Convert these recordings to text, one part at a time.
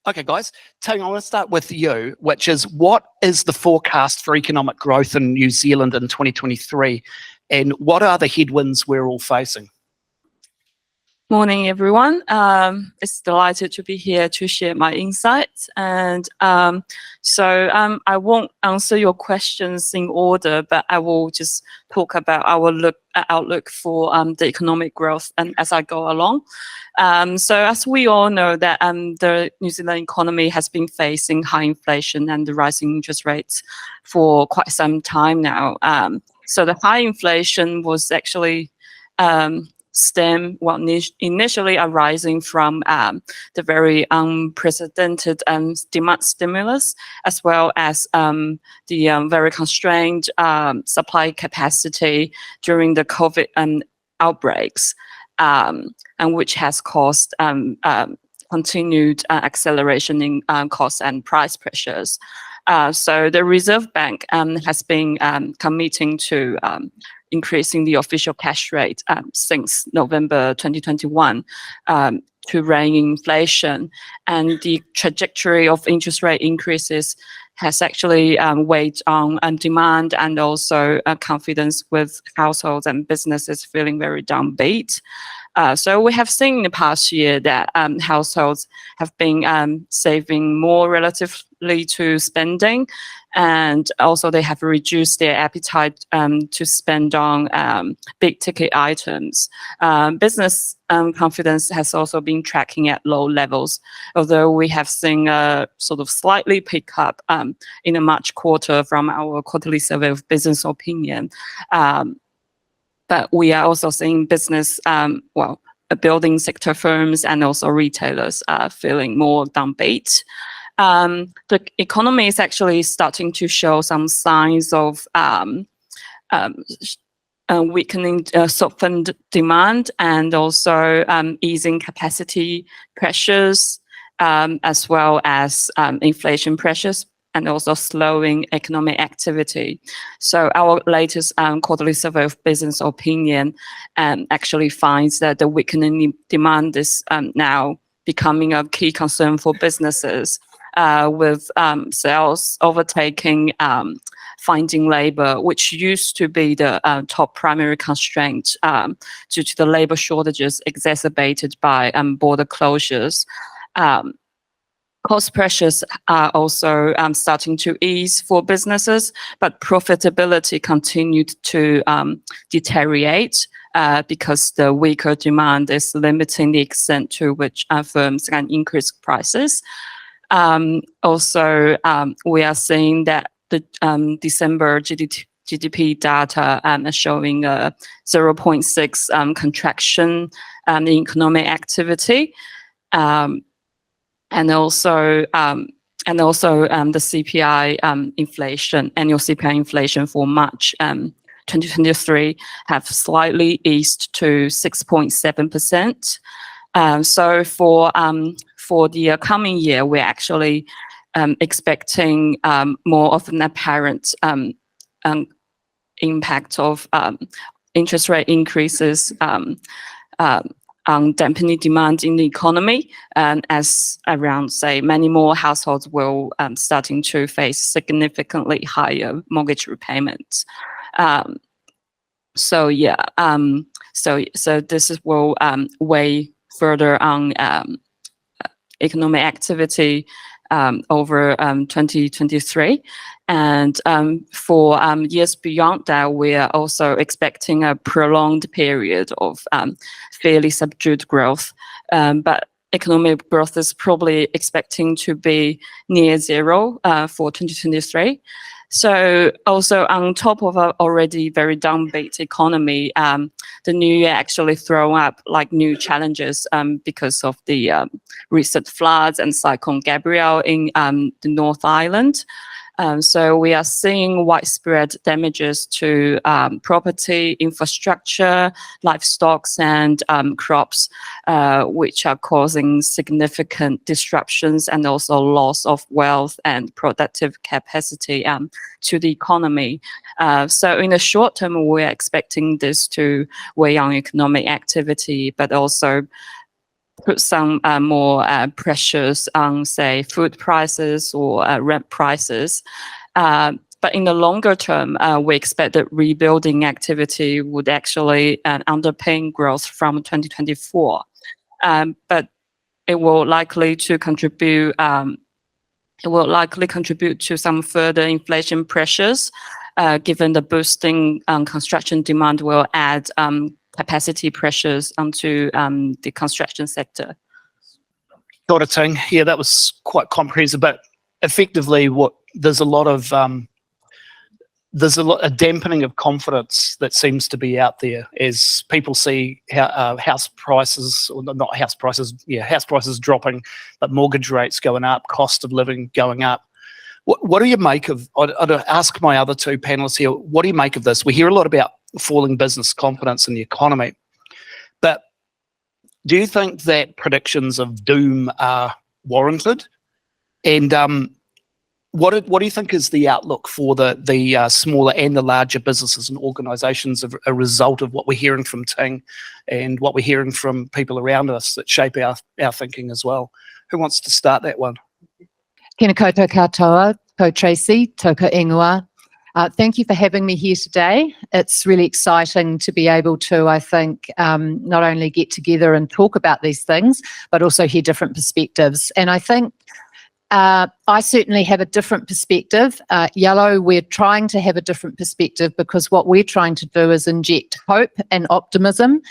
Okay, guys, Ting, I want to start with you, which is what is the forecast for economic growth in New Zealand in 2023, and what are the headwinds we're all facing? Morning, everyone. It's delighted to be here to share my insights. And I won't answer your questions in order, but I will just talk about our outlook for the economic growth and as I go along. So as we all know that the New Zealand economy has been facing high inflation and the rising interest rates for quite some time now. So the high inflation was actually initially arising from the very unprecedented demand stimulus, as well as the very constrained supply capacity during the COVID outbreaks, and which has caused continued acceleration in cost and price pressures. So the Reserve Bank has been committing to increasing the official cash rate since November 2021 to rein inflation. And the trajectory of interest rate increases has actually weighed on demand and also confidence, with households and businesses feeling very downbeat. So we have seen in the past year that households have been saving more relatively to spending, and also they have reduced their appetite to spend on big ticket items. Business confidence has also been tracking at low levels, although we have seen a sort of slightly pick up in the March quarter from our quarterly survey of business opinion. But we are also seeing business, building sector firms and also retailers feeling more downbeat. The economy is actually starting to show some signs of weakening softened demand and also easing capacity pressures, as well as inflation pressures, and also slowing economic activity. So our latest quarterly survey of business opinion actually finds that the weakening demand is now becoming a key concern for businesses, with sales overtaking finding labor, which used to be the top primary constraint due to the labor shortages exacerbated by border closures. Cost pressures are also starting to ease for businesses, but profitability continued to deteriorate because the weaker demand is limiting the extent to which firms can increase prices. Also, we are seeing that the December GDP data is showing a 0.6 contraction in economic activity. And also the CPI inflation, annual CPI inflation for March 2023 have slightly eased to 6.7%. So for the coming year, we're actually expecting more of an apparent impact of interest rate increases on dampening demand in the economy, as around, say, many more households will starting to face significantly higher mortgage repayments. So this will weigh further on economic activity over 2023. And for years beyond that, we are also expecting a prolonged period of fairly subdued growth. But economic growth is probably expecting to be near zero for 2023. So also on top of our already very downbeat economy, the new year actually throw up like new challenges because of the recent floods and Cyclone Gabrielle in the North Island. So we are seeing widespread damages to property, infrastructure, livestock, and crops, which are causing significant disruptions and also loss of wealth and productive capacity to the economy. So in the short term, we're expecting this to weigh on economic activity, but also put some more pressures on, say, food prices or rent prices. But in the longer term, we expect that rebuilding activity would actually underpin growth from 2024. But it will likely to contribute. It will likely contribute to some further inflation pressures, given the boosting construction demand will add capacity pressures onto the construction sector. Got it, Ting. Yeah, that was quite comprehensive, but effectively there's a lot of a dampening of confidence that seems to be out there as people see house prices, or not house prices, house prices dropping, but mortgage rates going up, cost of living going up. What do you make of, I'd ask my other two panelists here, what do you make of this? We hear a lot about falling business confidence in the economy, but do you think that predictions of doom are warranted? And what do you think is the outlook for the smaller and the larger businesses and organisations as a result of what we're hearing from Ting and what we're hearing from people around us that shape our thinking as well? Who wants to start that one? Tēnā koutou katoa, ko Tracey, tōku ingoa. Thank you for having me here today. It's really exciting to be able to, I think, not only get together and talk about these things, but also hear different perspectives. And I think I certainly have a different perspective. Yellow, we're trying to have a different perspective because what we're trying to do is inject hope and optimism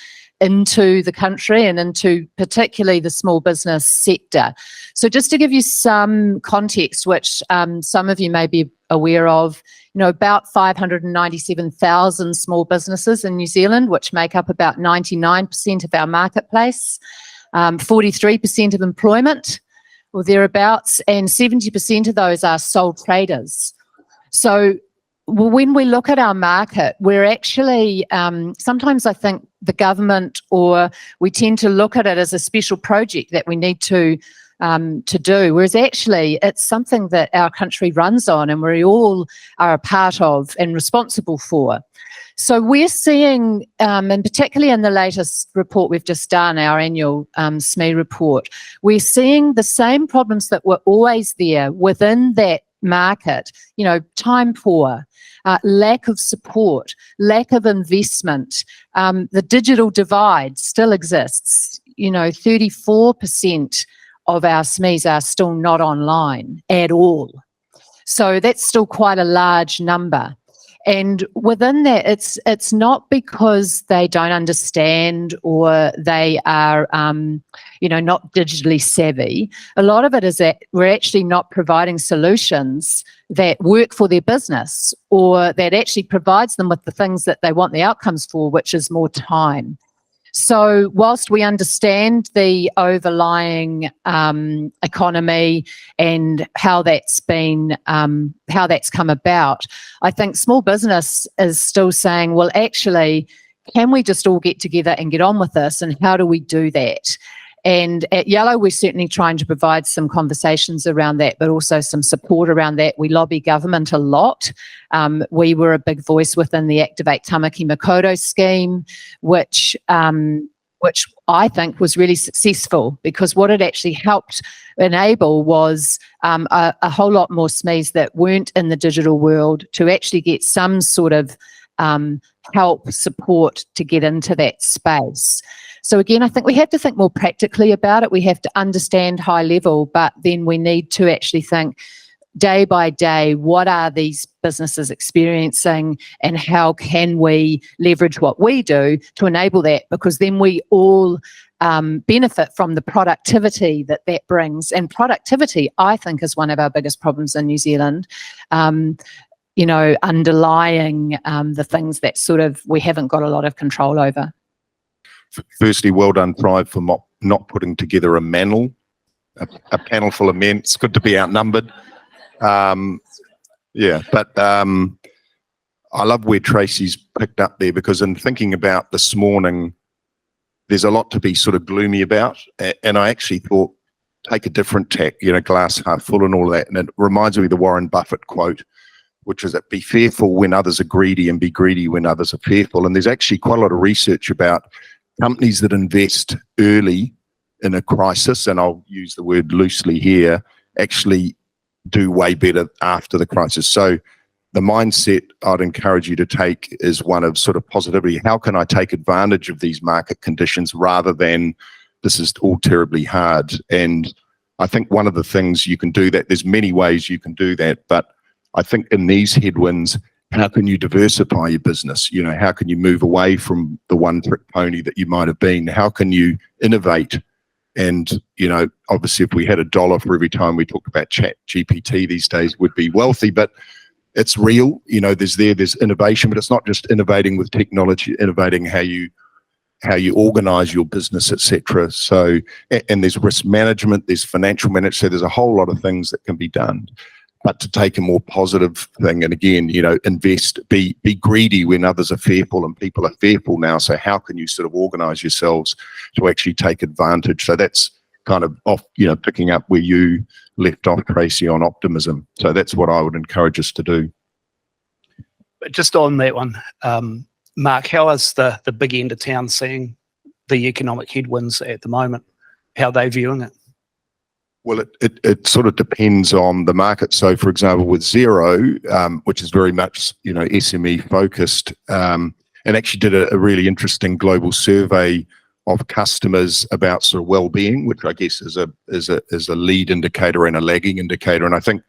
into the country and into particularly the small business sector. So just to give you some context, which some of you may be aware of, about 597,000 small businesses in New Zealand, which make up about 99% of our marketplace, 43% of employment or thereabouts, and 70% of those are sole traders. So when we look at our market, we're actually, sometimes I think the government, or we tend to look at it as a special project that we need to do, whereas actually it's something that our country runs on and we all are a part of and responsible for. So we're seeing, and particularly in the latest report we've just done, our annual SME report, we're seeing the same problems that were always there within that market, time poor, lack of support, lack of investment. The digital divide still exists. 34% of our SMEs are still not online at all. So that's still quite a large number. And within that, it's not because they don't understand or they are, not digitally savvy. A lot of it is that we're actually not providing solutions that work for their business or that actually provides them with the things that they want the outcomes for, which is more time. So whilst we understand the overlying economy and how that's been, how that's come about, I think small business is still saying, well, actually, can we just all get together and get on with this? And how do we do that? And at Yellow, we're certainly trying to provide some conversations around that, but also some support around that. We lobby government a lot. We were a big voice within the Activate Tamaki Makaurau scheme, which I think was really successful because what it actually helped enable was a whole lot more SMEs that weren't in the digital world to actually get some sort of help, support to get into that space. So again, I think we have to think more practically about it. We have to understand high level, but then we need to actually think day by day, what are these businesses experiencing and how can we leverage what we do to enable that? Because then we all benefit from the productivity that brings. And productivity, I think, is one of our biggest problems in New Zealand. Underlying the things that sort of we haven't got a lot of control over. Firstly, well done, Thrive, for not putting together a panel full of men. It's good to be outnumbered. But I love where Tracey's picked up there, because in thinking about this morning, there's a lot to be sort of gloomy about. And I actually thought, take a different tack, glass half full and all that. And it reminds me of the Warren Buffett quote, which is that be fearful when others are greedy and be greedy when others are fearful. And there's actually quite a lot of research about companies that invest early in a crisis, and I'll use the word loosely here, actually do way better after the crisis. So the mindset I'd encourage you to take is one of sort of positivity. How can I take advantage of these market conditions rather than this is all terribly hard? And I think one of the things you can do that, there's many ways you can do that, but I think in these headwinds, how can you diversify your business? You know, how can you move away from the one-trick pony that you might have been? How can you innovate? And, you know, obviously if we had $1 for every time we talked about chat GPT these days, we'd be wealthy, but it's real. You know, there's innovation, but it's not just innovating with technology, innovating how you organize your business, etc. So, and there's risk management, there's financial management, so there's a whole lot of things that can be done. But to take a more positive thing, and again, you know, invest, be greedy when others are fearful and people are fearful now. So how can you sort of organize yourselves to actually take advantage? So that's kind of off, you know, picking up where you left off, Tracey, on optimism. So that's what I would encourage us to do. But just on that one, Mark, how is the big end of town seeing the economic headwinds at the moment? How are they viewing it? Well, it sort of depends on the market. So, for example, with Xero, which is very much, you know, SME focused, and actually did a really interesting global survey of customers about sort of well-being, which I guess is a lead indicator and a lagging indicator. And I think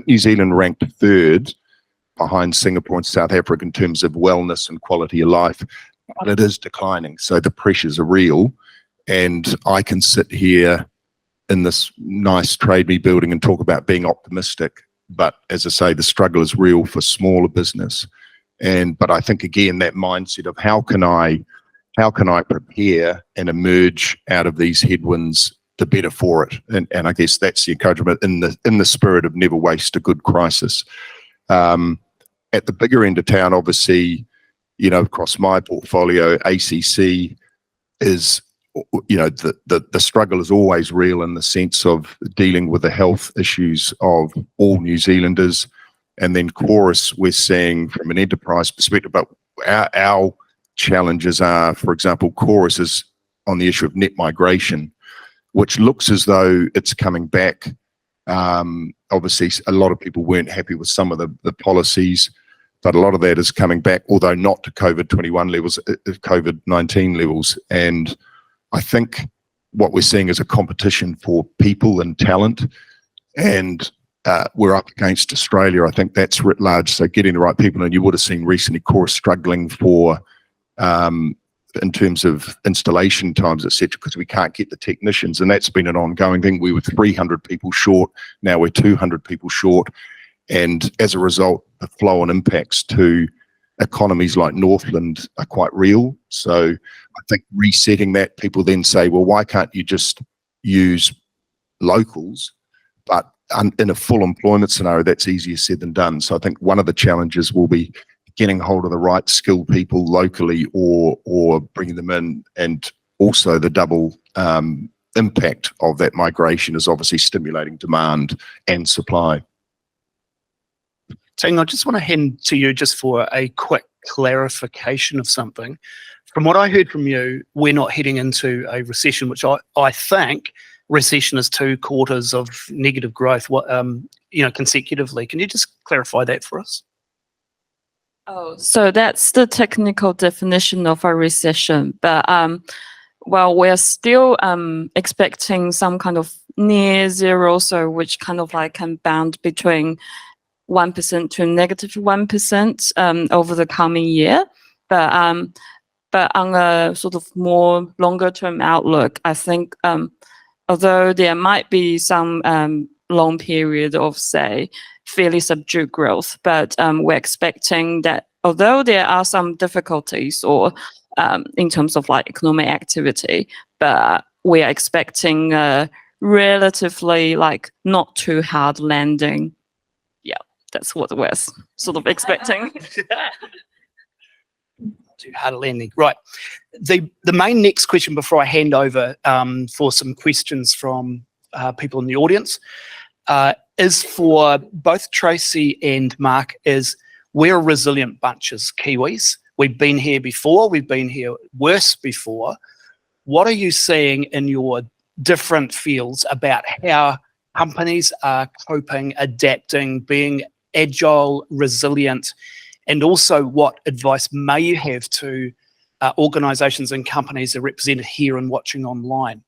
New Zealand ranked third behind Singapore and South Africa in terms of wellness and quality of life, but it is declining. So the pressures are real, and I can sit here in this nice Trade Me building and talk about being optimistic, but as I say, the struggle is real for smaller business. But I think again, that mindset of how can I prepare and emerge out of these headwinds the better for it, and I guess that's the encouragement in the spirit of never waste a good crisis. At the bigger end of town, obviously, you know, across my portfolio, ACC is, you know, the struggle is always real in the sense of dealing with the health issues of all New Zealanders. And then Chorus, we're seeing from an enterprise perspective, but our challenges are, for example, Chorus is on the issue of net migration, which looks as though it's coming back. Obviously, a lot of people weren't happy with some of the policies, but a lot of that is coming back, although not to COVID-21 levels, COVID-19 levels. And I think what we're seeing is a competition for people and talent, and we're up against Australia. I think that's writ large. So getting the right people, and you would have seen recently Chorus struggling for, in terms of installation times, etc., because we can't get the technicians, and that's been an ongoing thing. We were 300 people short, now we're 200 people short, and as a result, the flow and impacts to economies like Northland are quite real. So I think resetting that, people then say, well, why can't you just use locals? But in a full employment scenario, that's easier said than done. So I think one of the challenges will be getting hold of the right skilled people locally, or bringing them in, and also the double impact of that migration is obviously stimulating demand and supply. Ting, I just want to hand to you just for a quick clarification of something. From what I heard from you, we're not heading into a recession, which I think recession is 2 quarters of negative growth, you know, consecutively. Can you just clarify that for us? Oh, so that's the technical definition of a recession. But well, we're still expecting some kind of near zero, so which kind of like can bound between 1% to -1% over the coming year. But on a sort of more longer term outlook, I think although there might be some long period of, say, fairly subdued growth, but we're expecting that although there are some difficulties or in terms of like economic activity, but we are expecting a relatively like not too hard landing. Yeah, that's what we're sort of expecting. Too hard landing. Right. The main next question before I hand over for some questions from people in the audience is for both Tracey and Mark. Is we're a resilient bunch as Kiwis. We've been here before. We've been here worse before. What are you seeing in your different feels about how companies are coping, adapting, being agile, resilient, and also what advice may you have to organisations and companies that are represented here and watching online?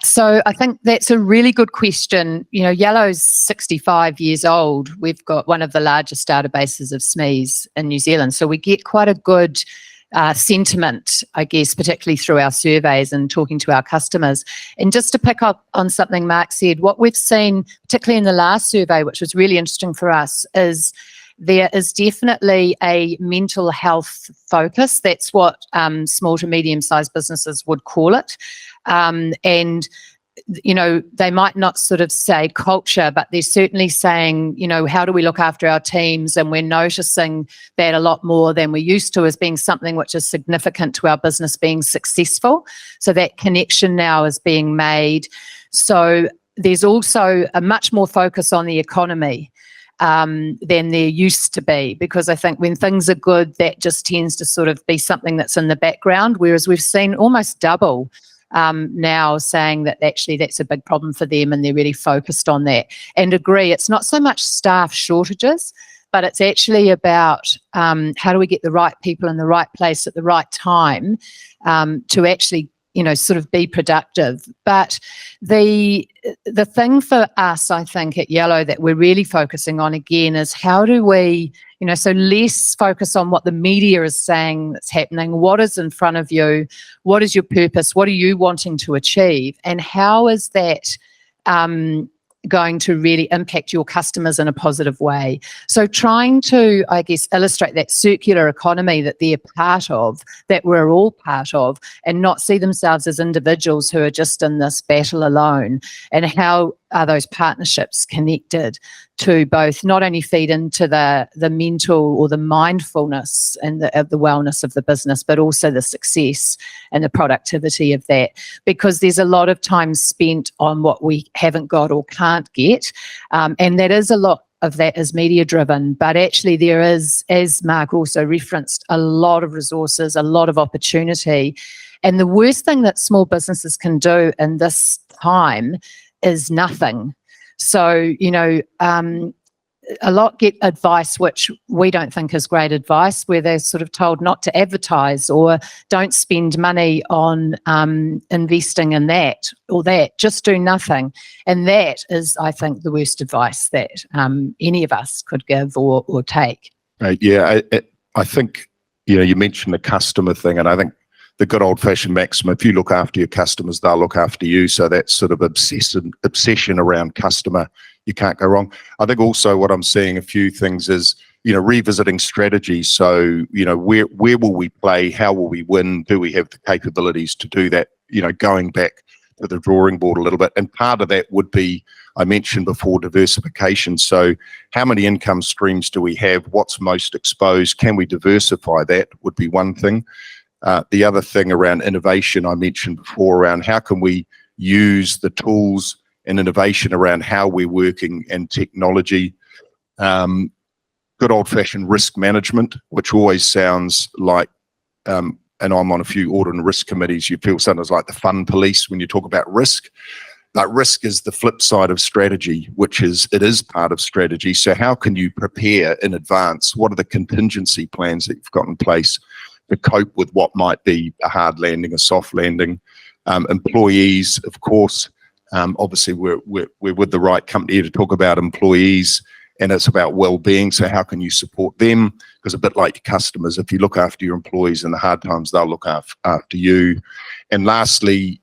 So I think that's a really good question. You know, Yellow's 65 years old. We've got one of the largest databases of SMEs in New Zealand. So we get quite a good sentiment, I guess, particularly through our surveys and talking to our customers. And just to pick up on something Mark said, what we've seen, particularly in the last survey, which was really interesting for us, is there is definitely a mental health focus. That's what small to medium-sized businesses would call it. And, you know, they might not sort of say culture, but they're certainly saying, you know, how do we look after our teams? And we're noticing that a lot more than we used to as being something which is significant to our business being successful. So that connection now is being made. So there's also a much more focus on the economy than there used to be, because I think when things are good, that just tends to sort of be something that's in the background, whereas we've seen almost double now saying that actually that's a big problem for them and they're really focused on that. And agree, it's not so much staff shortages, but it's actually about how do we get the right people in the right place at the right time to actually, you know, sort of be productive. But the thing for us, I think, at Yellow that we're really focusing on again is how do we, you know, so less focus on what the media is saying that's happening, what is in front of you, what is your purpose, what are you wanting to achieve, and how is that going to really impact your customers in a positive way. So trying to, I guess, illustrate that circular economy that they're part of, that we're all part of, and not see themselves as individuals who are just in this battle alone, and how are those partnerships connected to both not only feed into the mental or the mindfulness and the wellness of the business, but also the success and the productivity of that, because there's a lot of time spent on what we haven't got or can't get, and that is a lot of that is media driven, but actually there is, as Mark also referenced, a lot of resources, a lot of opportunity. And the worst thing that small businesses can do in this time is nothing. So, you know, a lot get advice which we don't think is great advice, where they're sort of told not to advertise or don't spend money on investing in that or that, just do nothing. And that is, I think, the worst advice that any of us could give or take. Yeah, I think, you know, you mentioned the customer thing, and I think the good old-fashioned maxim, if you look after your customers, they'll look after you. So that sort of obsession around customer, you can't go wrong. I think also what I'm seeing a few things is, you know, revisiting strategy. So, you know, where will we play? How will we win? Do we have the capabilities to do that? You know, going back to the drawing board a little bit. And part of that would be, I mentioned before, diversification. So how many income streams do we have? What's most exposed? Can we diversify that would be one thing. The other thing around innovation I mentioned before, around how can we use the tools and innovation around how we're working and technology. Good old-fashioned risk management, which always sounds like, and I'm on a few audit and risk committees, you feel sometimes like the fun police when you talk about risk. But risk is the flip side of strategy, which is, it is part of strategy. So how can you prepare in advance? What are the contingency plans that you've got in place to cope with what might be a hard landing, a soft landing? Employees, of course, obviously we're with the right company here to talk about employees, and it's about well-being. So how can you support them? Because a bit like your customers, if you look after your employees in the hard times, they'll look after you. And lastly,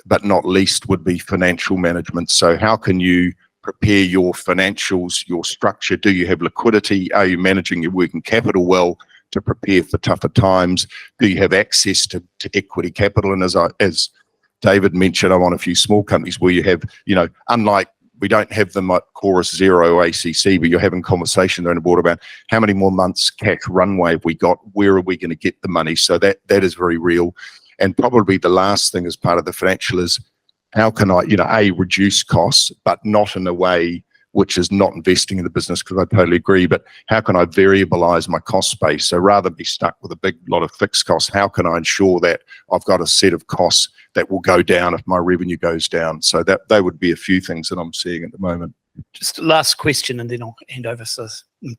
but not least, would be financial management. So how can you prepare your financials, your structure? Do you have liquidity? Are you managing your working capital well to prepare for tougher times? Do you have access to equity capital? And as David mentioned, I'm on a few small companies where you have, you know, unlike, we don't have them at Chorus, Xero, ACC, but you're having conversations around the board about how many more months cash runway have we got? Where are we going to get the money? So that is very real. And probably the last thing as part of the financial is, how can I, you know, reduce costs, but not in a way which is not investing in the business, because I totally agree, but how can I variabilize my cost base? So rather than be stuck with a big lot of fixed costs, how can I ensure that I've got a set of costs that will go down if my revenue goes down? So that they would be a few things that I'm seeing at the moment. Just last question, and then I'll hand over some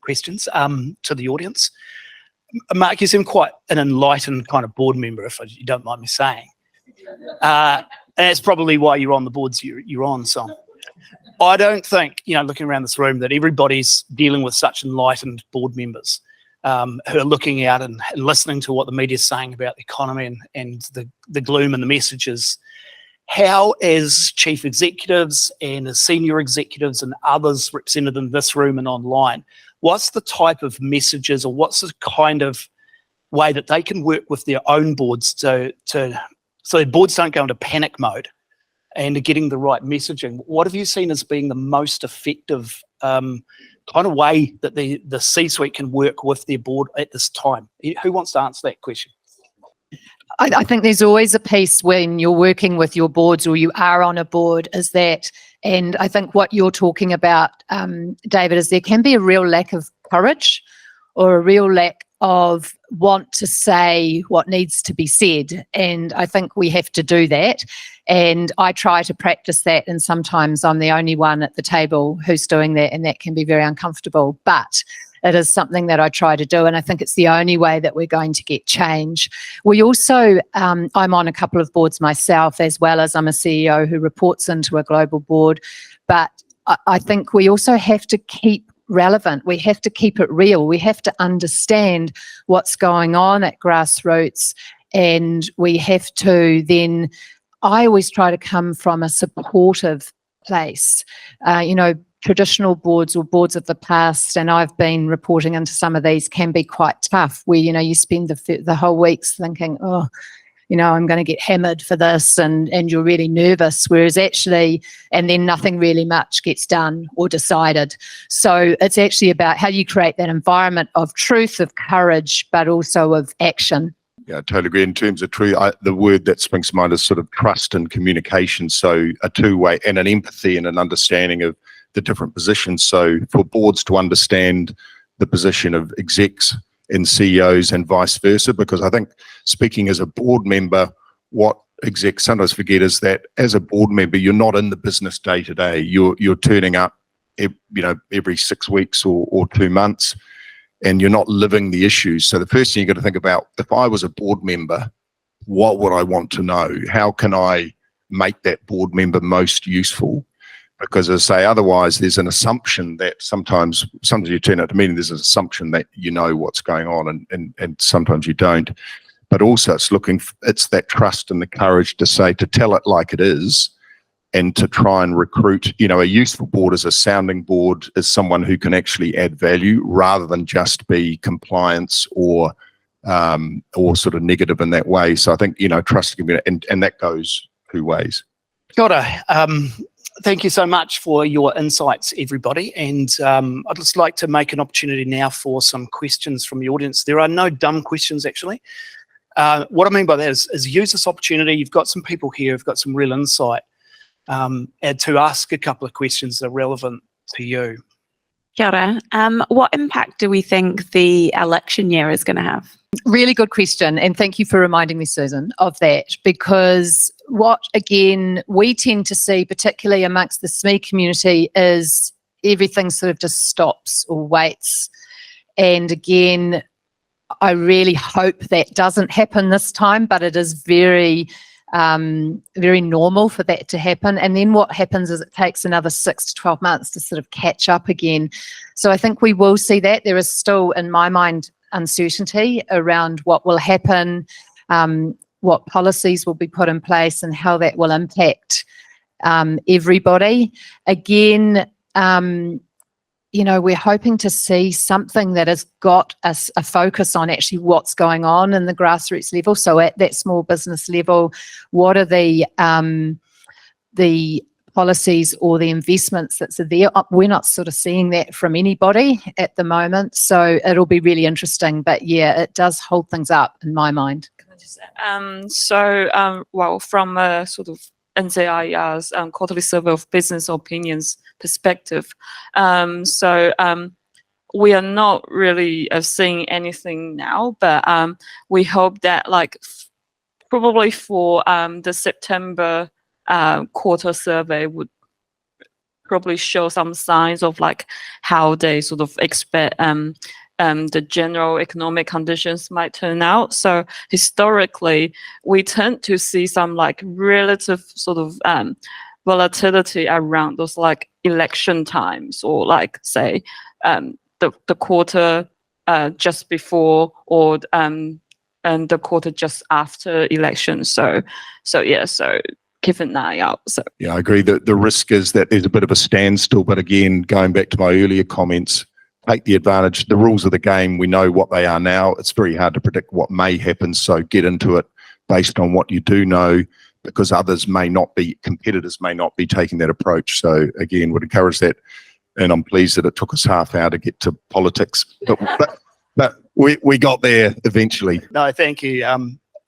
questions to the audience. Mark, you seem quite an enlightened kind of board member, if you don't mind me saying. And that's probably why you're on the boards you're on. So I don't think, looking around this room, that everybody's dealing with such enlightened board members who are looking out and listening to what the media's saying about the economy and the gloom and the messages. How, as chief executives and as senior executives and others represented in this room and online, what's the type of messages, or what's the kind of way that they can work with their own boards so their boards don't go into panic mode and are getting the right messaging? What have you seen as being the most effective kind of way that the C-suite can work with their board at this time? Who wants to answer that question? I think there's always a piece when you're working with your boards, or you are on a board, is that, and I think what you're talking about, David, is there can be a real lack of courage or a real lack of want to say what needs to be said. And I think we have to do that. And I try to practice that. And sometimes I'm the only one at the table who's doing that, and that can be very uncomfortable. But it is something that I try to do, and I think it's the only way that we're going to get change. We also, I'm on a couple of boards myself, as well as I'm a CEO who reports into a global board, but I think we also have to keep relevant. We have to keep it real. We have to understand what's going on at grassroots, and we have to then, I always try to come from a supportive place. Traditional boards or boards of the past, and I've been reporting into some of these, can be quite tough, where you spend the whole weeks thinking, I'm going to get hammered for this, and you're really nervous, whereas actually, and then nothing really much gets done or decided. So it's actually about how you create that environment of truth, of courage, but also of action. Yeah, I totally agree. In terms of truth, the word that springs to mind is sort of trust and communication. So a two-way, and an empathy and an understanding of the different positions. So for boards to understand the position of execs and CEOs and vice versa, because I think, speaking as a board member, what execs sometimes forget is that as a board member, you're not in the business day to day. You're turning up, every 6 weeks or 2 months, and you're not living the issues. So the first thing you've got to think about, if I was a board member, what would I want to know? How can I make that board member most useful? Because, as I say, otherwise there's an assumption that sometimes you turn out to meeting, there's an assumption that you know what's going on, and sometimes you don't. But also it's that trust and the courage to tell it like it is, and to try and recruit. A useful board is a sounding board, is someone who can actually add value rather than just be compliance or sort of negative in that way. So I think, trust, and that goes two ways. Thank you so much for your insights, everybody. And I'd just like to make an opportunity now for some questions from the audience. There are no dumb questions, actually. What I mean by that is use this opportunity. You've got some people here who've got some real insight, and to ask a couple of questions that are relevant to you. Kia ora. What impact do we think the election year is going to have? Really good question, and thank you for reminding me, Susan, of that, because what, again, we tend to see, particularly amongst the SME community, is everything sort of just stops or waits. And again, I really hope that doesn't happen this time, but it is very, very normal for that to happen. And then what happens is it takes another 6 to 12 months to sort of catch up again. So I think we will see that. There is still, in my mind, uncertainty around what will happen, what policies will be put in place, and how that will impact everybody. Again, we're hoping to see something that has got us a focus on actually what's going on in the grassroots level. So at that small business level, what are the policies or the investments that's there? We're not sort of seeing that from anybody at the moment. So it'll be really interesting. But yeah, it does hold things up in my mind. Well, from a sort of NZIER's quarterly survey of business opinions perspective. We are not really seeing anything now, but we hope that like probably for the September quarter survey would probably show some signs of like how they sort of expect the general economic conditions might turn out. So historically, we tend to see some like relative sort of volatility around those like election times, or like say the quarter just before, or and the quarter just after elections. So keep an eye out. So Yeah, I agree that the risk is that there's a bit of a standstill, but again, going back to my earlier comments, take the advantage. The rules of the game, we know what they are now. It's very hard to predict what may happen, so get into it based on what you do know, because others may not be, competitors may not be taking that approach. So again, would encourage that, and I'm pleased that it took us half hour to get to politics, but we got there eventually. No, thank you.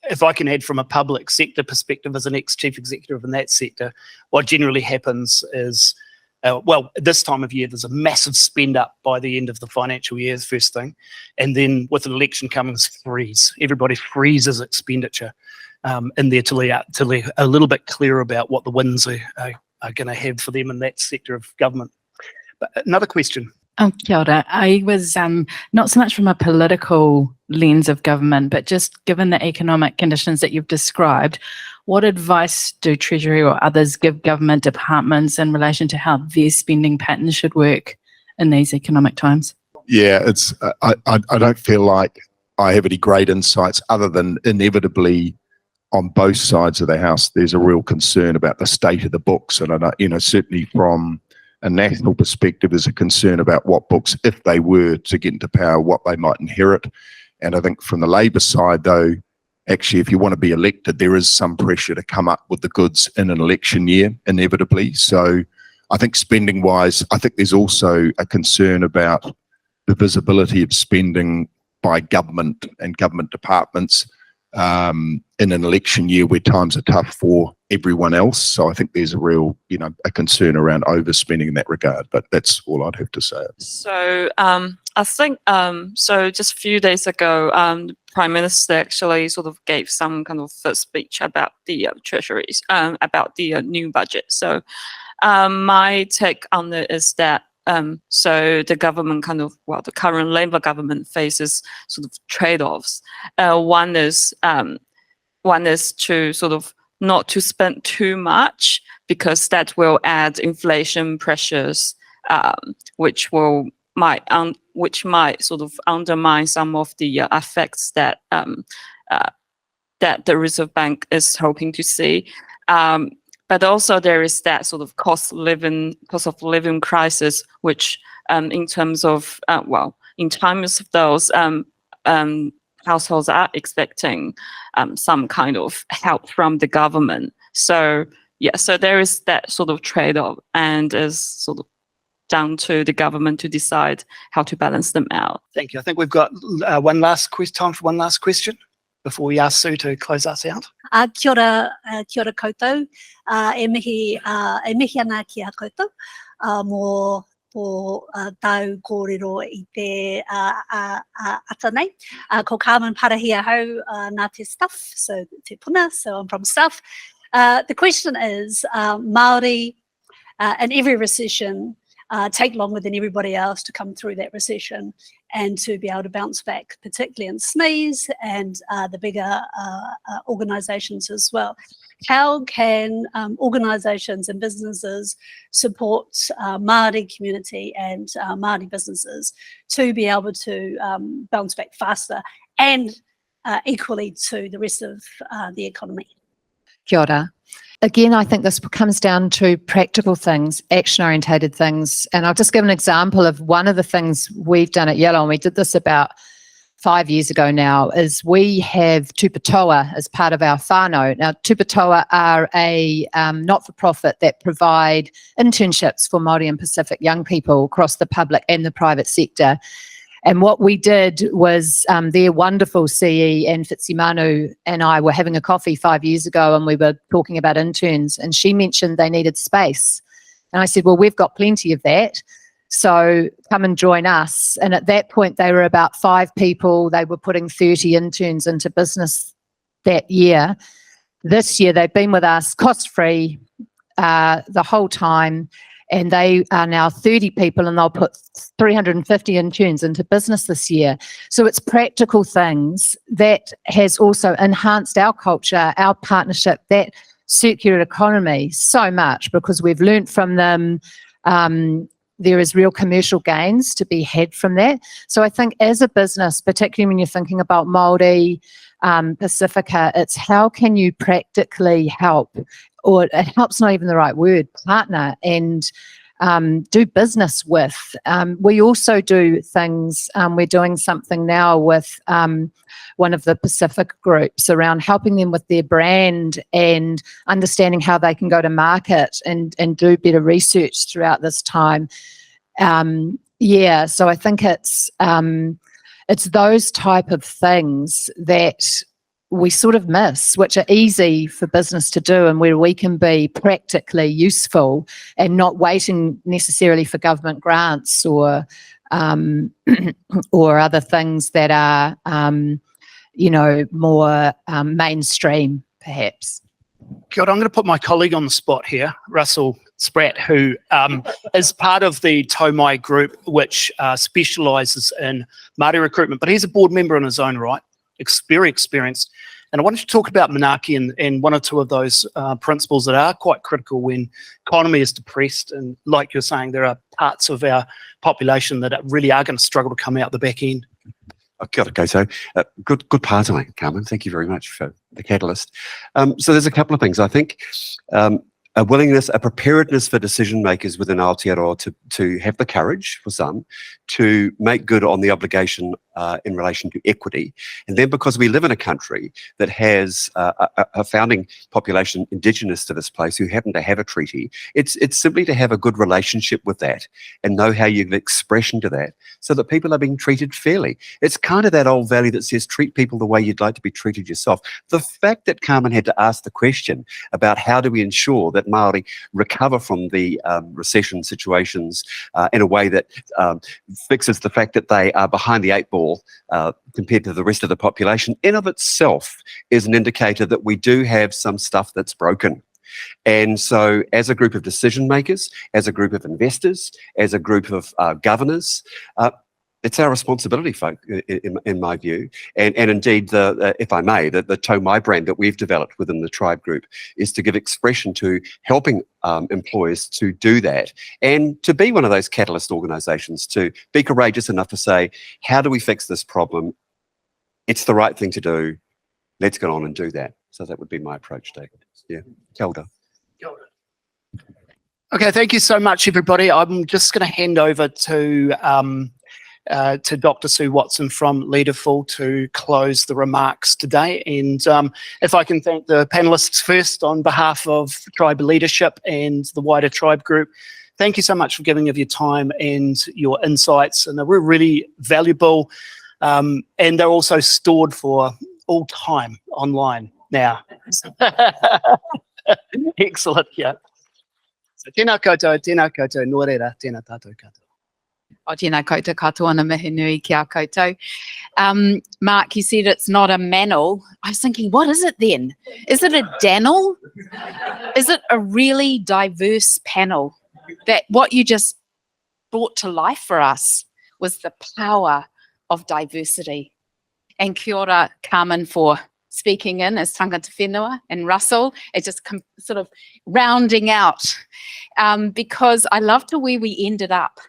If I can add from a public sector perspective, as an ex-chief executive in that sector, what generally happens is, well, this time of year, there's a massive spend up by the end of the financial year, the first thing. And then with an election coming, freeze. Everybody freezes expenditure in there till they're a little bit clear about what the wins are going to have for them in that sector of government. But another question. Kia ora. I was not so much from a political lens of government, but just given the economic conditions that you've described, what advice do Treasury or others give government departments in relation to how their spending patterns should work in these economic times? Yeah, it's I don't feel like I have any great insights other than inevitably on both sides of the house there's a real concern about the state of the books, and I know, certainly from a national perspective, there's a concern about what books, if they were to get into power, what they might inherit. And I think from the Labor side, though, actually, if you want to be elected, there is some pressure to come up with the goods in an election year, inevitably. So I think spending-wise, I think there's also a concern about the visibility of spending by government and government departments in an election year where times are tough for everyone else. So I think there's a real, a concern around overspending in that regard, but that's all I'd have to say. So I think, so just a few days ago, the Prime Minister actually sort of gave some kind of first speech about the treasuries, about the new budget. So my take on it is that so the government the current Labour government faces sort of trade-offs. One is to sort of not to spend too much, because that will add inflation pressures, which might sort of undermine some of the effects that that the Reserve Bank is hoping to see. But also there is that sort of cost of living crisis, which in terms of in times of those, households are expecting some kind of help from the government. So so there is that sort of trade-off, and is sort of down to the government to decide how to balance them out. Thank you. I think we've got time for one last question before we ask Sue to close us out. Kia ora koutou. E mihi ana ki a koutou. Mō tau kōrero I te ata nei. Ko Carmen Parahia hau nā te stuff, so te puna, so I'm from stuff. The question is, Māori in every recession take longer than everybody else to come through that recession and to be able to bounce back, particularly in SMEs and the bigger organisations as well. How can organisations and businesses support Māori community and Māori businesses to be able to bounce back faster and equally to the rest of the economy? Kia ora. Again, I think this comes down to practical things, action-orientated things. And I'll just give an example of one of the things we've done at Yellow, and we did this about 5 years ago now, is we have Tupatoa as part of our whānau. Now, Tupatoa are a not-for-profit that provide internships for Māori and Pacific young people across the public and the private sector. And what we did was their wonderful CE and Fitzimanu and I were having a coffee 5 years ago, and we were talking about interns, and she mentioned they needed space. And I said, well, we've got plenty of that, so come and join us. And at that point, they were about 5 people. They were putting 30 interns into business that year. This year, they've been with us cost-free the whole time. And they are now 30 people, and they'll put 350 interns into business this year. So it's practical things that has also enhanced our culture, our partnership, that circular economy so much, because we've learnt from them. There is real commercial gains to be had from that. So I think as a business, particularly when you're thinking about Māori, Pacifica, it's how can you practically help, or it helps not even the right word, partner and do business with. We also do things, we're doing something now with one of the Pacific groups around helping them with their brand and understanding how they can go to market and do better research throughout this time. Yeah, so I think it's those type of things that we sort of miss, which are easy for business to do, and where we can be practically useful and not waiting necessarily for government grants or or other things that are more mainstream perhaps. Kia ora, I'm going to put my colleague on the spot here, Russell Spratt, who is part of the Taumai group, which specialises in Māori recruitment, but he's a board member in his own right, very experienced. And I wanted to talk about Manaaki and one or two of those principles that are quite critical when economy is depressed. And like you're saying, there are parts of our population that really are going to struggle to come out the back end. Kia ora koutou. Good pārtime, Carmen. Thank you very much for the catalyst. So there's a couple of things. I think a willingness, a preparedness for decision makers within Aotearoa to have the courage, for some, to make good on the obligation in relation to equity. And then because we live in a country that has a founding population indigenous to this place who happen to have a treaty, it's simply to have a good relationship with that and know how you give expression to that so that people are being treated fairly. It's kind of that old value that says treat people the way you'd like to be treated yourself. The fact that Carmen had to ask the question about how do we ensure that Māori recover from the recession situations in a way that fixes the fact that they are behind the 8 ball compared to the rest of the population, in of itself is an indicator that we do have some stuff that's broken. And so as a group of decision makers, as a group of investors, as a group of governors, it's our responsibility, folk, in my view. And indeed, if I may, the Taumai brand that we've developed within the tribe group is to give expression to helping employers to do that and to be one of those catalyst organisations, to be courageous enough to say, how do we fix this problem? It's the right thing to do. Let's get on and do that. So that would be my approach, David. Yeah. Kia ora. Okay, thank you so much, everybody. I'm just going to hand over to Dr. Sue Watson from Leaderful to close the remarks today. And if I can thank the panelists first on behalf of tribe leadership and the wider tribe group, thank you so much for giving of your time and your insights. And they were really valuable. And they're also stored for all time online now. Excellent, yeah. So tēnā koutou, nō reira, tēnā tātou katoa. O tēnā koutou katoa ana mihi nui ki a koutou. Mark, you said it's not a manel. I was thinking, what is it then? Is it a danel? Is it a really diverse panel? That what you just brought to life for us was the power of diversity. And kia ora, Carmen, for speaking in as tangata whenua, and Russell, it's just sort of rounding out, because I loved where we ended up.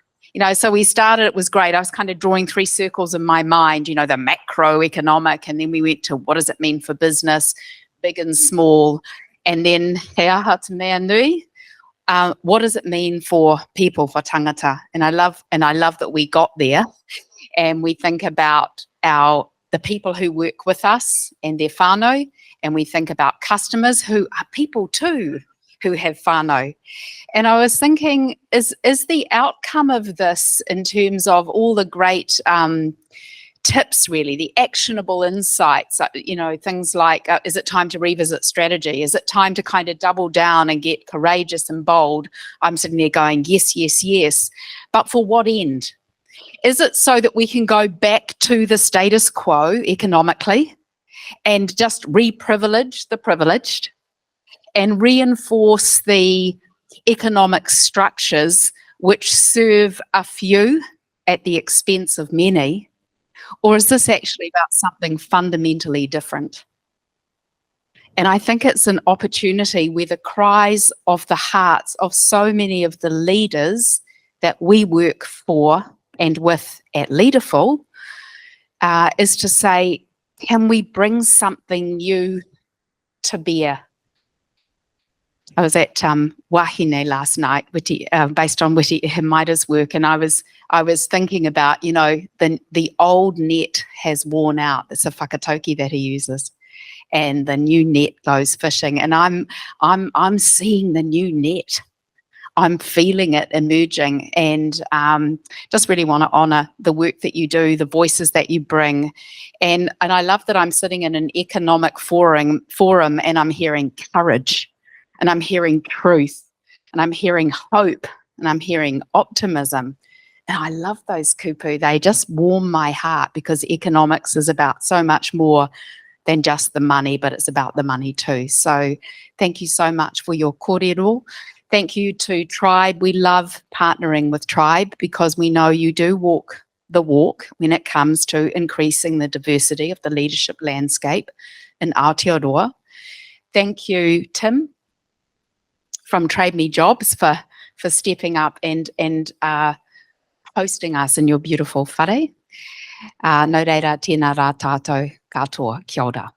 So we started, it was great. I was kind of drawing 3 circles in my mind, the macroeconomic, and then we went to what does it mean for business, big and small, and then he aha te mea nui, what does it mean for people, for tangata? And I love that we got there, and we think about the people who work with us and their whānau, and we think about customers who are people too, who have whānau. And I was thinking, is the outcome of this in terms of all the great tips, really, the actionable insights, you know, things like, is it time to revisit strategy? Is it time to kind of double down and get courageous and bold? I'm sitting there going, yes, yes, yes. But for what end? Is it so that we can go back to the status quo economically and just re-privilege the privileged and reinforce the economic structures which serve a few at the expense of many? Or is this actually about something fundamentally different? And I think it's an opportunity where the cries of the hearts of so many of the leaders that we work for and with at Leaderful is to say, can we bring something new to bear? I was at Wahine last night, based on Witi Himaida's work, and I was thinking about, you know, the old net has worn out. It's a whakatauki that he uses, and the new net goes fishing. And I'm seeing the new net. I'm feeling it emerging, and just really want to honour the work that you do, the voices that you bring, and I love that I'm sitting in an economic forum, and I'm hearing courage. And I'm hearing truth, and I'm hearing hope, and I'm hearing optimism. And I love those kupu. They just warm my heart, because economics is about so much more than just the money, but it's about the money too. So thank you so much for your kōrero. Thank you to Tribe. We love partnering with Tribe, because we know you do walk the walk when it comes to increasing the diversity of the leadership landscape in Aotearoa. Thank you, Tim, from Trade Me Jobs, for stepping up and hosting us in your beautiful whare. Nō reira, tēnā rā tātou katoa, kia ora.